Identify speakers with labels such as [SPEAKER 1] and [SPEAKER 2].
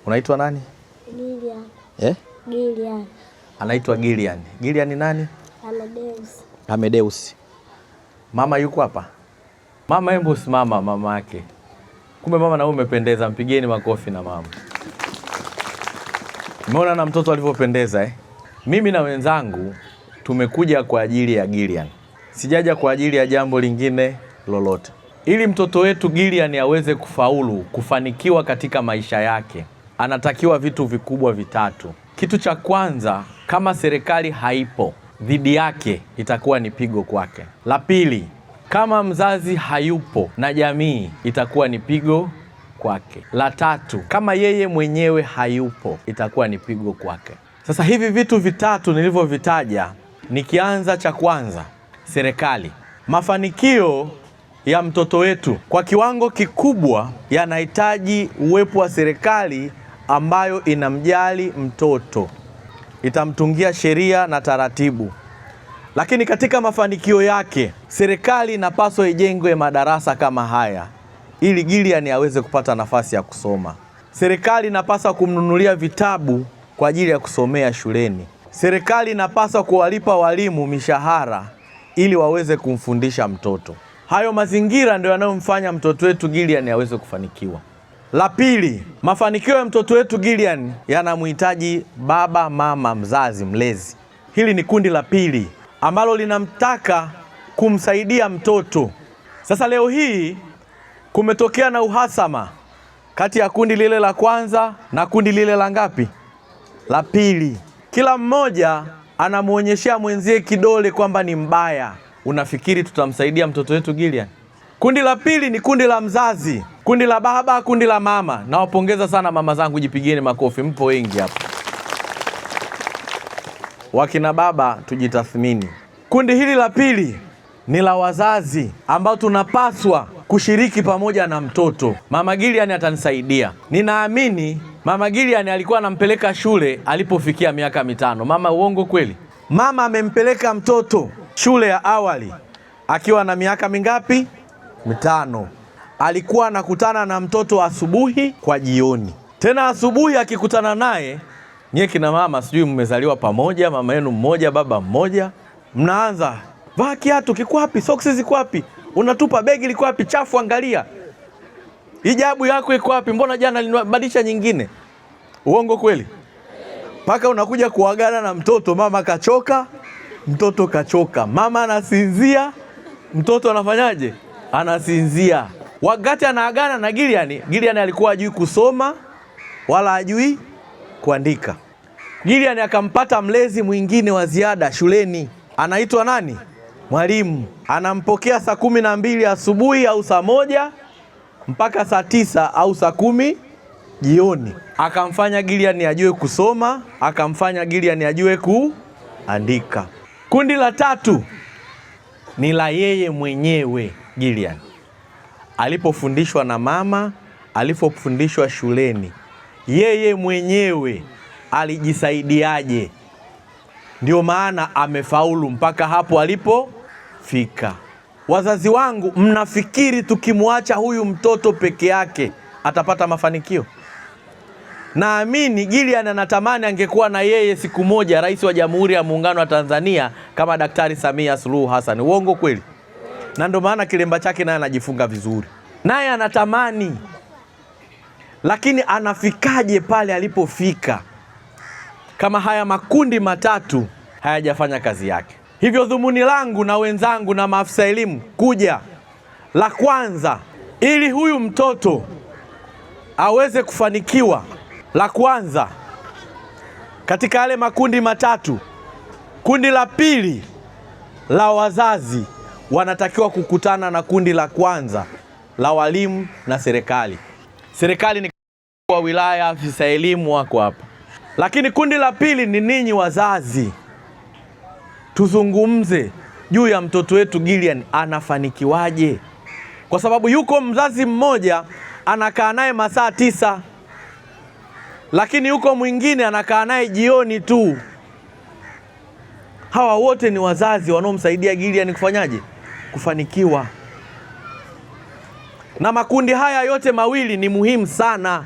[SPEAKER 1] Unaitwa nani?
[SPEAKER 2] Gillian.
[SPEAKER 1] Gillian. Anaitwa Gillian. Gillian ni nani? Amedeus. Mama yuko hapa? Mama, hebu simama mama yake. Kumbe mama na wewe umependeza, mpigieni makofi na mama. Umeona na mtoto alivyopendeza Mimi na wenzangu tumekuja kwa ajili ya Gillian. Sijaja kwa ajili ya jambo lingine lolote. Ili mtoto wetu Gillian aweze kufaulu, kufanikiwa katika maisha yake, anatakiwa vitu vikubwa vitatu. Kitu cha kwanza, kama serikali haipo dhidi yake, itakuwa ni pigo kwake. La pili, kama mzazi hayupo na jamii, itakuwa ni pigo kwake. La tatu, kama yeye mwenyewe hayupo, itakuwa ni pigo kwake. Sasa hivi vitu vitatu nilivyovitaja, nikianza cha kwanza, serikali. Mafanikio ya mtoto wetu kwa kiwango kikubwa yanahitaji uwepo wa serikali ambayo inamjali mtoto, itamtungia sheria na taratibu. Lakini katika mafanikio yake, serikali inapaswa ijengwe madarasa kama haya ili Gillian aweze kupata nafasi ya kusoma. Serikali inapaswa kumnunulia vitabu kwa ajili ya kusomea shuleni. Serikali inapaswa kuwalipa walimu mishahara ili waweze kumfundisha mtoto. Hayo mazingira ndio yanayomfanya mtoto wetu Gillian aweze kufanikiwa. La pili, mafanikio ya mtoto wetu Gillian yanamhitaji baba, mama, mzazi, mlezi. Hili ni kundi la pili ambalo linamtaka kumsaidia mtoto. Sasa leo hii kumetokea na uhasama kati ya kundi lile la kwanza na kundi lile la ngapi? La pili. Kila mmoja anamuonyeshea mwenzie kidole kwamba ni mbaya. Unafikiri tutamsaidia mtoto wetu Gillian? Kundi la pili ni kundi la mzazi, kundi la baba, kundi la mama. Nawapongeza sana mama zangu, jipigieni makofi, mpo wengi hapa. Wakina baba tujitathmini. Kundi hili la pili ni la wazazi ambao tunapaswa kushiriki pamoja na mtoto. Mama Gillian atanisaidia. Ninaamini Mama Gillian alikuwa anampeleka shule alipofikia miaka 5. Mama, uongo kweli? Mama amempeleka mtoto shule ya awali akiwa na miaka mingapi? 5. Alikuwa anakutana na mtoto asubuhi kwa jioni. Tena asubuhi akikutana naye, nyie kina mama sijui mmezaliwa pamoja, mama yenu mmoja, baba mmoja, mnaanza, vaa kiatu kiko wapi? Soksi ziko wapi? Unatupa begi liko wapi? Chafu angalia. Hijabu yako iko wapi? Mbona jana nilibadilisha nyingine? Uongo kweli? Paka unakuja kuagana na mtoto, mama kachoka, mtoto kachoka. Mama anasinzia, mtoto anafanyaje? Anasinzia. Wakati anaagana na Gillian, Gillian alikuwa hajui kusoma wala hajui kuandika. Gillian akampata mlezi mwingine wa ziada shuleni. Anaitwa nani? Mwalimu. Anampokea saa 12 asubuhi au saa 1 mpaka saa 9 au saa 10 jioni. Akamfanya Gillian ajue kusoma, akamfanya Gillian ajue kuandika. Kundi la tatu ni la yeye mwenyewe Gillian. Alipofundishwa na mama, alipofundishwa shuleni, yeye mwenyewe alijisaidiaje? Ndio maana amefaulu mpaka hapo alipofika. Wazazi wangu, mnafikiri tukimwacha huyu mtoto peke yake atapata mafanikio? Naamini Gillian anatamani angekuwa na yeye siku moja rais wa Jamhuri ya Muungano wa Tanzania kama Daktari Samia Suluhu Hassan. Uongo kweli? Na ndio maana kilemba chake naye anajifunga vizuri. Naye anatamani. Lakini anafikaje pale alipofika kama haya makundi matatu hayajafanya kazi yake? Hivyo dhumuni langu na wenzangu na maafisa elimu kuja, la kwanza, ili huyu mtoto aweze kufanikiwa, la kwanza katika yale makundi matatu, kundi la pili la wazazi wanatakiwa kukutana na kundi la kwanza la walimu na serikali. Serikali ni wa wilaya, afisa elimu wako hapa. Lakini kundi la pili ni ninyi wazazi. Tuzungumze juu ya mtoto wetu Gillian anafanikiwaje? Kwa sababu yuko mzazi mmoja anakaa naye masaa 9, lakini yuko mwingine anakaa naye jioni tu. Hawa wote ni wazazi wanaomsaidia Gillian kufanyaje? Kufanikiwa. Na makundi haya yote mawili ni muhimu sana.